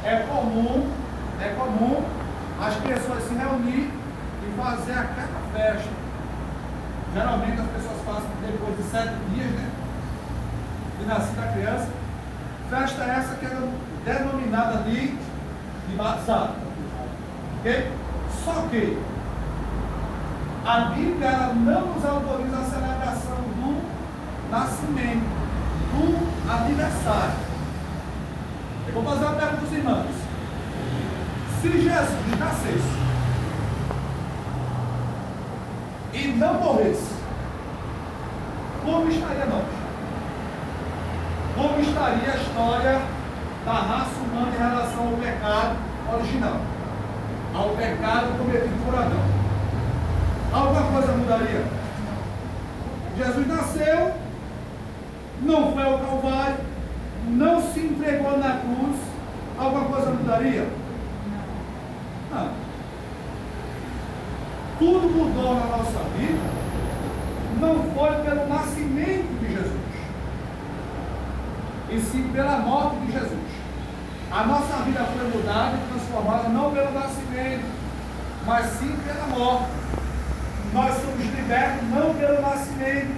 é comum as pessoas se reunir e fazer aquela festa. Geralmente as pessoas fazem depois de 7 dias, né? De nascida a criança. Festa essa que é denominada de batizado. Ok? Só que a Bíblia ela não nos autoriza a celebração do nascimento, do aniversário. Eu vou fazer uma pergunta para os irmãos. Se Jesus nascesse e não morresse, como estaria nós? Como estaria a história da raça humana em relação ao pecado original? Ao pecado cometido por Adão? Alguma coisa mudaria? Jesus nasceu, não foi ao Calvário, não se entregou na cruz, alguma coisa mudaria? Não. Tudo mudou na nossa vida, não foi pelo nascimento de Jesus, e sim pela morte de Jesus. A nossa vida foi mudada e transformada não pelo nascimento, mas sim pela morte. Nós somos libertos não pelo nascimento,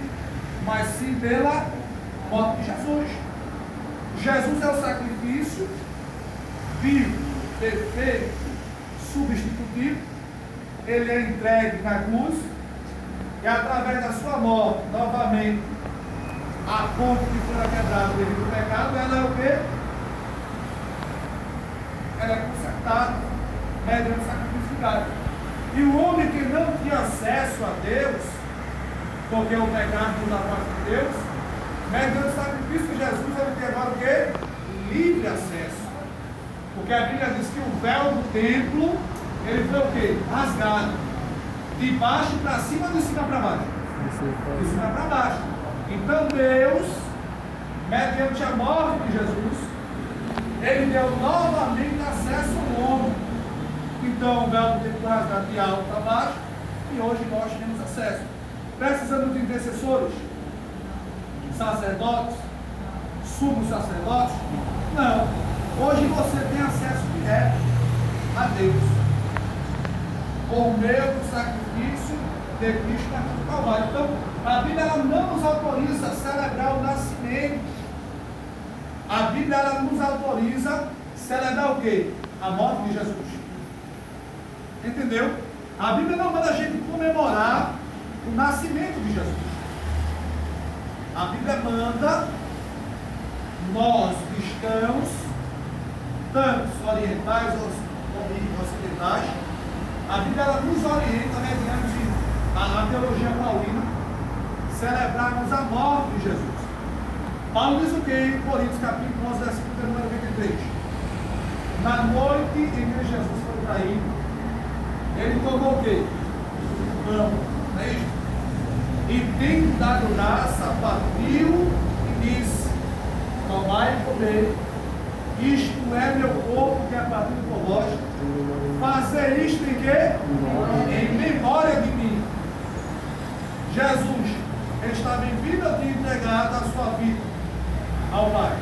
mas sim pela morte de Jesus. Jesus é o sacrifício vivo, perfeito, substitutivo. Ele é entregue na cruz e através da sua morte, novamente, a ponte que foi quebrada devido ao pecado, ela é o quê? Ela é consertada mediante sacrifício diário. E o homem que não tinha acesso a Deus, porque o pecado não da parte de Deus, mediante o sacrifício de Jesus, ele tem agora o quê? Livre acesso. Porque a Bíblia diz que o véu do templo, ele foi o quê? Rasgado. De baixo para cima ou de cima para baixo? De cima para baixo. Então Deus, mediante a morte de Jesus, ele deu novamente acesso ao homem. Então o véu do templo foi rasgado de alto para baixo e hoje nós temos acesso. Precisamos de intercessores? Sacerdotes? Sumos sacerdotes? Não. Hoje você tem acesso direto a Deus por meio do sacrifício de Cristo na cruz do Calvário. Então, a Bíblia ela não nos autoriza a celebrar o nascimento. A Bíblia ela nos autoriza a celebrar o quê? A morte de Jesus. Entendeu? A Bíblia não manda a gente comemorar o nascimento de Jesus. A Bíblia manda nós cristãos, tanto orientais ou ocidentais, a Bíblia ela nos orienta mediante a teologia paulina, celebrarmos a morte de Jesus. Paulo diz o que em Coríntios capítulo 11, versículo número 23? Na noite em que Jesus foi traído, ele tomou o quê? O pão, não é isso? E tendo dado graça, partiu e disse: tomai e comer, isto é meu corpo que é partido por vós. Fazer isto em quê? Em memória de mim. Jesus, ele estava em vida de entregar a sua vida ao Pai.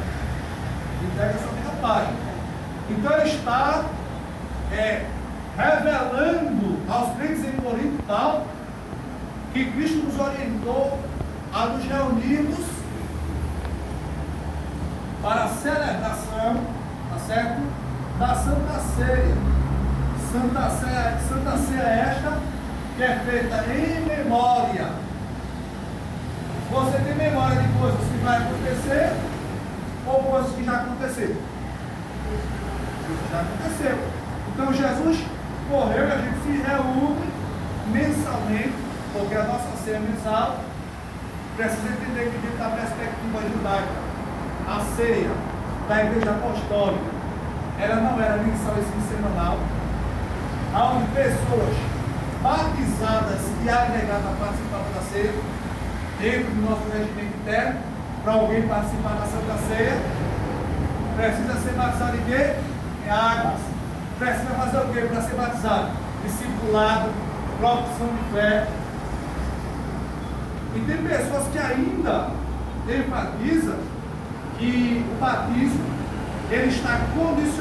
Entrega a sua vida ao Pai. Então ele está revelando aos crentes em Corinto tal que Cristo nos orientou a nos reunirmos para a celebração, tá certo? Da Santa Ceia. Santa Ceia esta que é feita em memória. Você tem memória de coisas que vai acontecer ou coisas que já aconteceram? Já aconteceu. Então Jesus morreu e a gente se reúne mensalmente, porque a nossa ceia mensal precisa entender que dentro da perspectiva judaica, a ceia da igreja apostólica, ela não era mensal e sim semanal, onde pessoas batizadas e agregadas participavam da ceia, dentro do nosso regimento interno. Para alguém participar da Santa Ceia, precisa ser batizado em quê? Em águas. Precisa fazer o quê para ser batizado? Discipulado, profissão de fé. E tem pessoas que ainda enfatizam que o batismo ele está condicionado